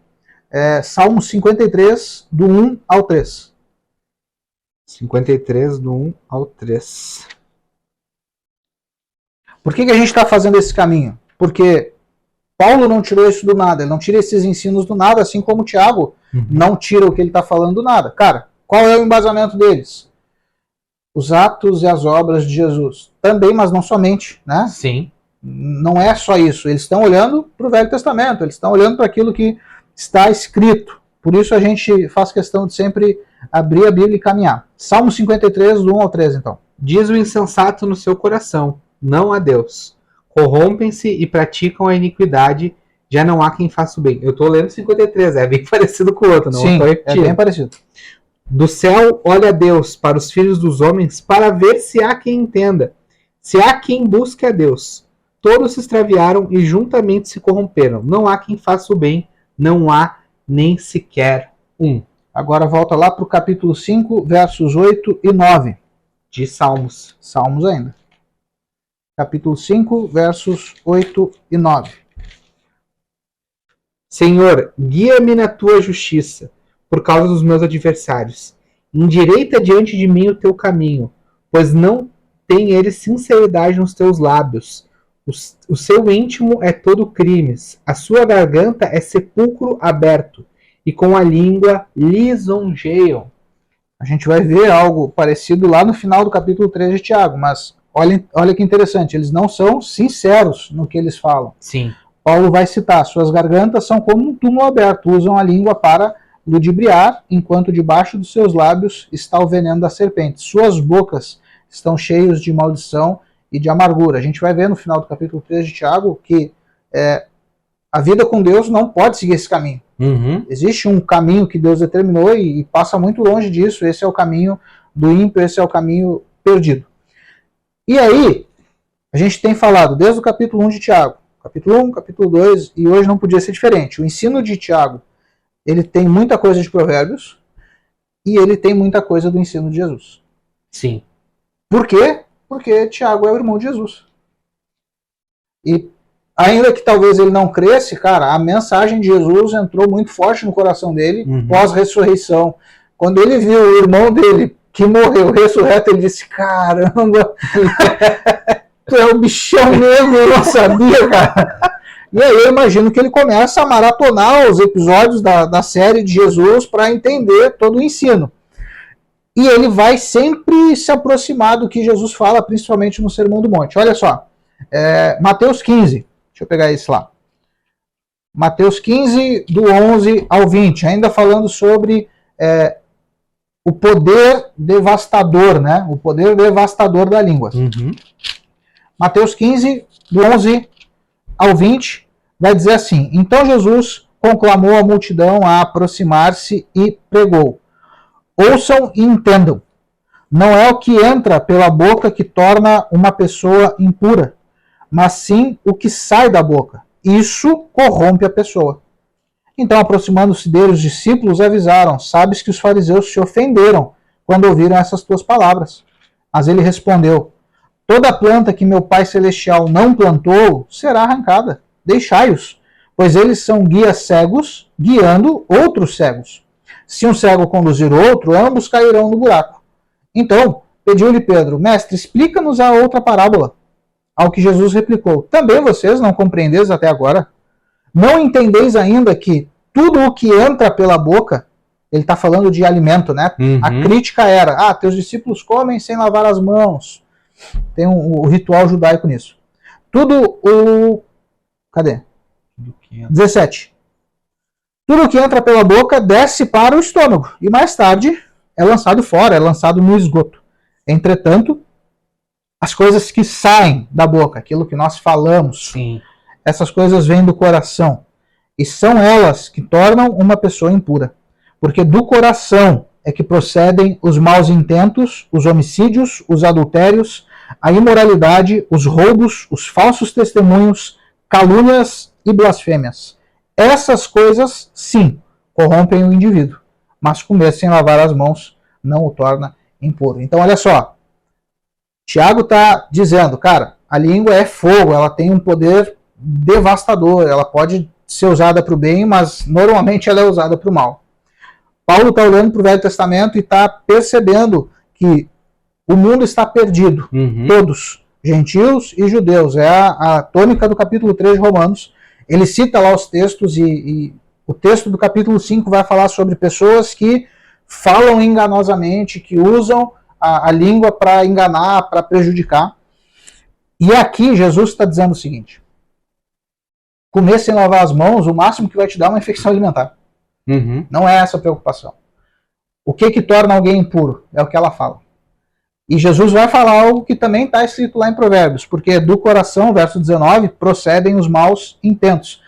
Salmo 53, do 1 ao 3. 53, do 1 ao 3. Por que a gente está fazendo esse caminho? Porque Paulo não tirou isso do nada, ele não tira esses ensinos do nada, assim como Tiago não tira o que ele está falando do nada. Cara, qual é o embasamento deles? Os atos e as obras de Jesus. Também, mas não somente, né? Sim. Não é só isso. Eles estão olhando para o Velho Testamento, eles estão olhando para aquilo que está escrito. Por isso a gente faz questão de sempre abrir a Bíblia e caminhar. Salmo 53, do 1 ao 3, então. Diz o insensato no seu coração: não há Deus. Corrompem-se e praticam a iniquidade, já não há quem faça o bem. Eu estou lendo 53, é bem parecido com o outro, não? Sim, é bem parecido. Do céu olha Deus para os filhos dos homens, para ver se há quem entenda, se há quem busque a Deus. Todos se extraviaram e juntamente se corromperam. Não há quem faça o bem, não há nem sequer um. Agora volta lá para o capítulo 5, versos 8 e 9. De Salmos. Salmos ainda. Capítulo 5, versos 8 e 9. Senhor, guia-me na tua justiça, por causa dos meus adversários. Endireita diante de mim o teu caminho, pois não tem eles sinceridade nos teus lábios. O seu íntimo é todo crimes, a sua garganta é sepulcro aberto, e com a língua lisonjeiam. A gente vai ver algo parecido lá no final do capítulo 3 de Tiago, mas olha que interessante, eles não são sinceros no que eles falam. Sim. Paulo vai citar: suas gargantas são como um túmulo aberto, usam a língua para ludibriar, enquanto debaixo dos seus lábios está o veneno da serpente. Suas bocas estão cheias de maldição e de amargura. A gente vai ver no final do capítulo 3 de Tiago que a vida com Deus não pode seguir esse caminho. Existe um caminho que Deus determinou e passa muito longe disso. Esse é o caminho do ímpio, esse é o caminho perdido. E aí, a gente tem falado desde o capítulo 1 de Tiago, capítulo 1, capítulo 2, e hoje não podia ser diferente. O ensino de Tiago, ele tem muita coisa de Provérbios e ele tem muita coisa do ensino de Jesus. Sim. Por quê? Porque Tiago é o irmão de Jesus. E ainda que talvez ele não cresce, cara, a mensagem de Jesus entrou muito forte no coração dele pós-ressurreição. Quando ele viu o irmão dele que morreu ressurreto, ele disse: caramba, tu é um bichão mesmo, eu não sabia, cara. E aí eu imagino que ele começa a maratonar os episódios da série de Jesus para entender todo o ensino. E ele vai sempre se aproximar do que Jesus fala, principalmente no Sermão do Monte. Olha só, Mateus 15, deixa eu pegar esse lá. Mateus 15, do 11 ao 20, ainda falando sobre o poder devastador, né? O poder devastador da língua. Mateus 15, do 11 ao 20, vai dizer assim: então Jesus conclamou a multidão a aproximar-se e pregou: ouçam e entendam. Não é o que entra pela boca que torna uma pessoa impura, mas sim o que sai da boca. Isso corrompe a pessoa. Então, aproximando-se dele, os discípulos avisaram: sabes que os fariseus se ofenderam quando ouviram essas tuas palavras. Mas ele respondeu: toda planta que meu Pai Celestial não plantou será arrancada. Deixai-os, pois eles são guias cegos, guiando outros cegos. Se um cego conduzir outro, ambos cairão no buraco. Então, pediu-lhe Pedro: mestre, explica-nos a outra parábola. Ao que Jesus replicou: também vocês não compreendeis até agora? Não entendeis ainda que tudo o que entra pela boca, ele está falando de alimento, né? Uhum. A crítica era: teus discípulos comem sem lavar as mãos. Tem o ritual judaico nisso. Cadê? 17. Tudo que entra pela boca desce para o estômago e mais tarde é lançado fora, é lançado no esgoto. Entretanto, as coisas que saem da boca, aquilo que nós falamos, Sim. essas coisas vêm do coração. E são elas que tornam uma pessoa impura. Porque do coração é que procedem os maus intentos, os homicídios, os adultérios, a imoralidade, os roubos, os falsos testemunhos, calúnias e blasfêmias. Essas coisas, sim, corrompem o indivíduo. Mas comer sem lavar as mãos não o torna impuro. Então, olha só. Tiago está dizendo, cara, a língua é fogo, ela tem um poder devastador, ela pode ser usada para o bem, mas normalmente ela é usada para o mal. Paulo está olhando para o Velho Testamento e está percebendo que o mundo está perdido. Uhum. Todos, gentios e judeus. É a tônica do capítulo 3 de Romanos. Ele cita lá os textos e o texto do capítulo 5 vai falar sobre pessoas que falam enganosamente, que usam a língua para enganar, para prejudicar. E aqui Jesus está dizendo o seguinte: comer sem lavar as mãos, o máximo que vai te dar é uma infecção alimentar. Uhum. Não é essa a preocupação. O que torna alguém impuro? É o que ela fala. E Jesus vai falar algo que também está escrito lá em Provérbios, porque do coração, verso 19, procedem os maus intentos.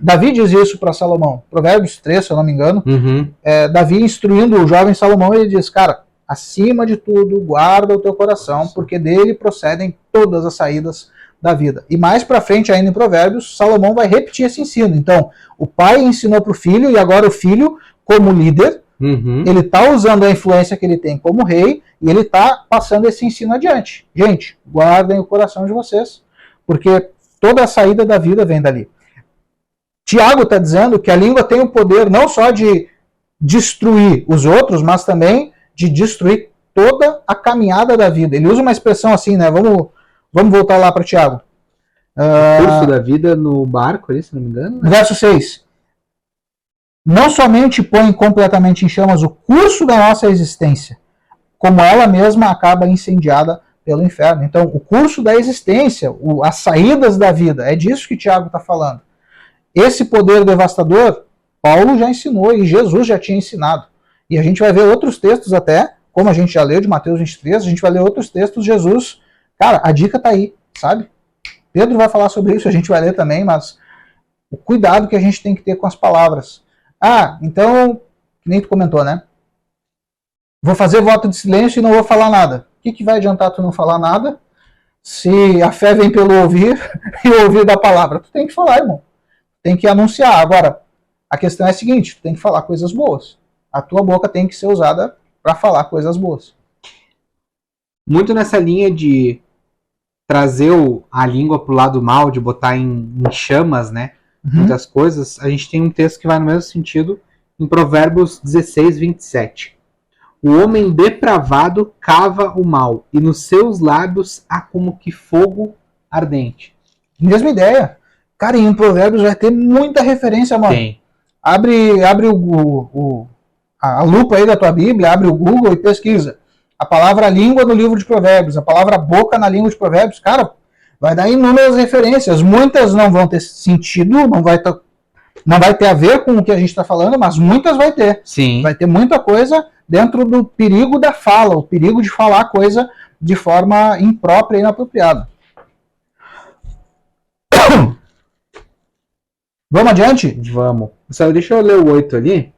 Davi diz isso para Salomão. Provérbios 3, se eu não me engano. Uhum. Davi instruindo o jovem Salomão, ele diz, cara, acima de tudo, guarda o teu coração, porque dele procedem todas as saídas da vida. E mais para frente, ainda em Provérbios, Salomão vai repetir esse ensino. Então, o pai ensinou para o filho, e agora o filho, como líder, ele está usando a influência que ele tem como rei, e ele está passando esse ensino adiante. Gente, guardem o coração de vocês, porque toda a saída da vida vem dali. Tiago está dizendo que a língua tem o poder não só de destruir os outros, mas também de destruir toda a caminhada da vida. Ele usa uma expressão assim, né? Vamos voltar lá para Tiago. O curso da vida no barco, ali, se não me engano. Né? Verso 6. Não somente põe completamente em chamas o curso da nossa existência, como ela mesma acaba incendiada pelo inferno. Então, o curso da existência, as saídas da vida, é disso que Tiago está falando. Esse poder devastador, Paulo já ensinou e Jesus já tinha ensinado. E a gente vai ver outros textos até, como a gente já leu de Mateus 23, a gente vai ler outros textos de Jesus. Cara, a dica está aí, sabe? Pedro vai falar sobre isso, a gente vai ler também, mas o cuidado que a gente tem que ter com as palavras. Então, que nem tu comentou, né? Vou fazer voto de silêncio e não vou falar nada. O que vai adiantar tu não falar nada se a fé vem pelo ouvir e o ouvir da palavra? Tu tem que falar, irmão. Tem que anunciar. Agora, a questão é a seguinte, tu tem que falar coisas boas. A tua boca tem que ser usada para falar coisas boas. Muito nessa linha de trazer a língua pro lado mal, de botar em chamas, né? Muitas coisas, a gente tem um texto que vai no mesmo sentido em Provérbios 16, 27. O homem depravado cava o mal, e nos seus lábios há como que fogo ardente. Mesma ideia. Cara, em Provérbios vai ter muita referência, mano. Tem. Abre a lupa aí da tua Bíblia, abre o Google e pesquisa. A palavra língua no livro de Provérbios, a palavra boca na língua de Provérbios. Cara, vai dar inúmeras referências. Muitas não vão ter sentido, não vai ter a ver com o que a gente está falando, mas muitas vai ter. Sim. Vai ter muita coisa dentro do perigo da fala, o perigo de falar coisa de forma imprópria e inapropriada. Vamos adiante? Vamos. Só deixa eu ler o 8 ali.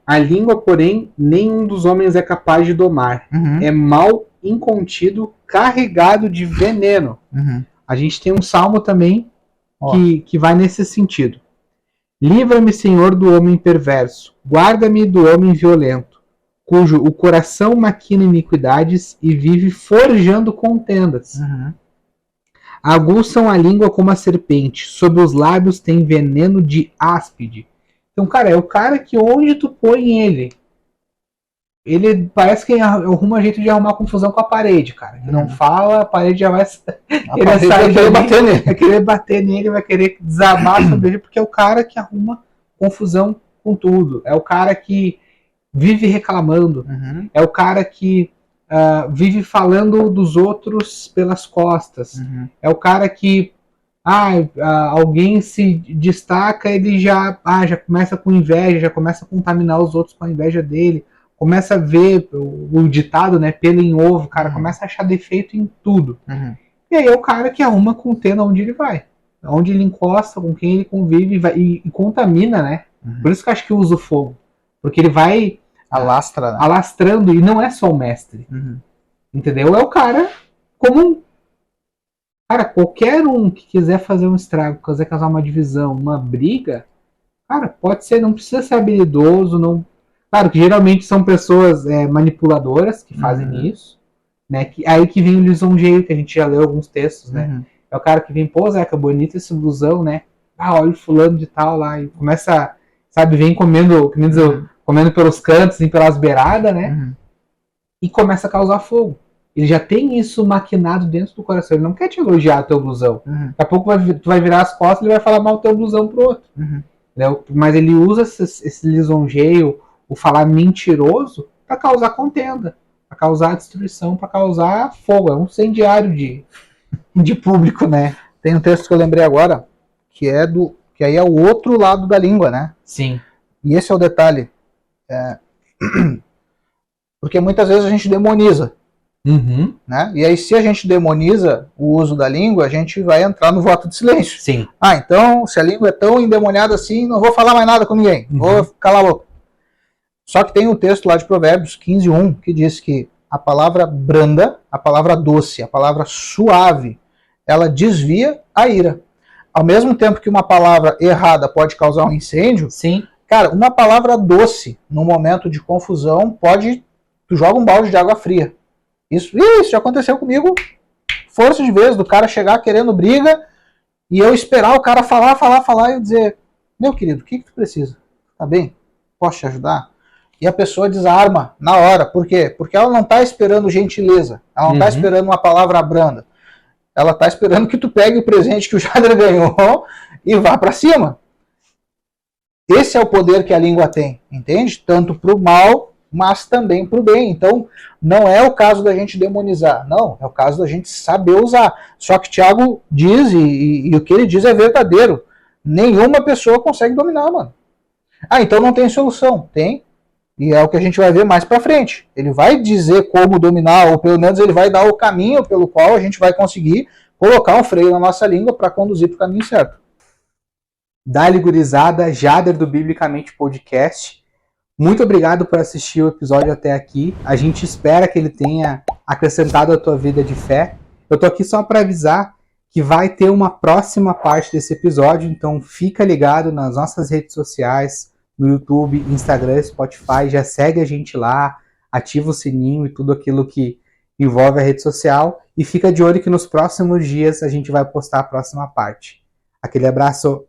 A língua, porém, nenhum dos homens é capaz de domar. É mal incontido, carregado de veneno. A gente tem um salmo também que vai nesse sentido. Livra-me, Senhor, do homem perverso. Guarda-me do homem violento. cujo o coração maquina iniquidades e vive forjando contendas. Aguçam a língua como a serpente, sob os lábios tem veneno de áspide. Então, cara, é o cara que onde tu põe ele parece que arruma jeito de arrumar confusão com a parede, cara. Ele não fala, a parede já vai querer bater nele, vai querer desabar sobre ele, porque é o cara que arruma confusão com tudo. É o cara que vive reclamando. É o cara que vive falando dos outros pelas costas. É o cara que alguém se destaca, ele já começa com inveja, já começa a contaminar os outros com a inveja dele. Começa a ver o ditado, né, pelo em ovo, o cara começa a achar defeito em tudo. E aí é o cara que arruma contenda onde ele vai. Onde ele encosta, com quem ele convive e contamina, né? Por isso que eu acho que usa o fogo. Porque ele vai alastrando, e não é só o mestre. Entendeu? É o cara comum. Cara, qualquer um que quiser fazer um estrago, quiser causar uma divisão, uma briga, cara, pode ser, não precisa ser habilidoso, não. Claro que geralmente são pessoas manipuladoras que fazem isso, né? Aí que vem o lisonjeio, que a gente já leu alguns textos, né? É o cara que vem, pô, Zeca, bonito esse blusão, né? Olha o fulano de tal lá, e começa, sabe, vem comendo pelos cantos, assim, pelas beiradas, né? E começa a causar fogo. Ele já tem isso maquinado dentro do coração, ele não quer te elogiar o teu blusão. Daqui a pouco tu vai virar as costas e ele vai falar mal o teu blusão pro outro. Mas ele usa esse lisonjeio, o falar mentiroso, para causar contenda, para causar destruição, para causar fogo. É um incendiário de público, né? Tem um texto que eu lembrei agora, que aí é o outro lado da língua, né? Sim. E esse é o detalhe. Porque muitas vezes a gente demoniza. Né? E aí, se a gente demoniza o uso da língua, a gente vai entrar no voto de silêncio. Sim. Então, se a língua é tão endemoniada assim, não vou falar mais nada com ninguém. Vou calar a boca. Só que tem um texto lá de Provérbios 15:1 que diz que a palavra branda, a palavra doce, a palavra suave, ela desvia a ira. Ao mesmo tempo que uma palavra errada pode causar um incêndio, sim, cara, uma palavra doce, num momento de confusão, tu joga um balde de água fria. Isso já aconteceu comigo, força de vez, do cara chegar querendo briga, e eu esperar o cara falar, e eu dizer, meu querido, o que tu precisa? Tá bem? Posso te ajudar? E a pessoa desarma na hora. Por quê? Porque ela não está esperando gentileza. Ela não está esperando uma palavra branda. Ela está esperando que tu pegue o presente que o Jader ganhou e vá para cima. Esse é o poder que a língua tem, entende? Tanto para o mal, mas também para o bem. Então, não é o caso da gente demonizar. Não, é o caso da gente saber usar. Só que Tiago diz, e o que ele diz é verdadeiro. Nenhuma pessoa consegue dominar, mano. Então não tem solução. Tem. E é o que a gente vai ver mais pra frente. Ele vai dizer como dominar, ou pelo menos ele vai dar o caminho pelo qual a gente vai conseguir colocar um freio na nossa língua para conduzir para o caminho certo. Dali gurizada, Jader do Biblicamente Podcast. Muito obrigado por assistir o episódio até aqui. A gente espera que ele tenha acrescentado a tua vida de fé. Eu tô aqui só para avisar que vai ter uma próxima parte desse episódio, então fica ligado nas nossas redes sociais, no YouTube, Instagram, Spotify, já segue a gente lá, ativa o sininho e tudo aquilo que envolve a rede social, e fica de olho que nos próximos dias a gente vai postar a próxima parte. Aquele abraço!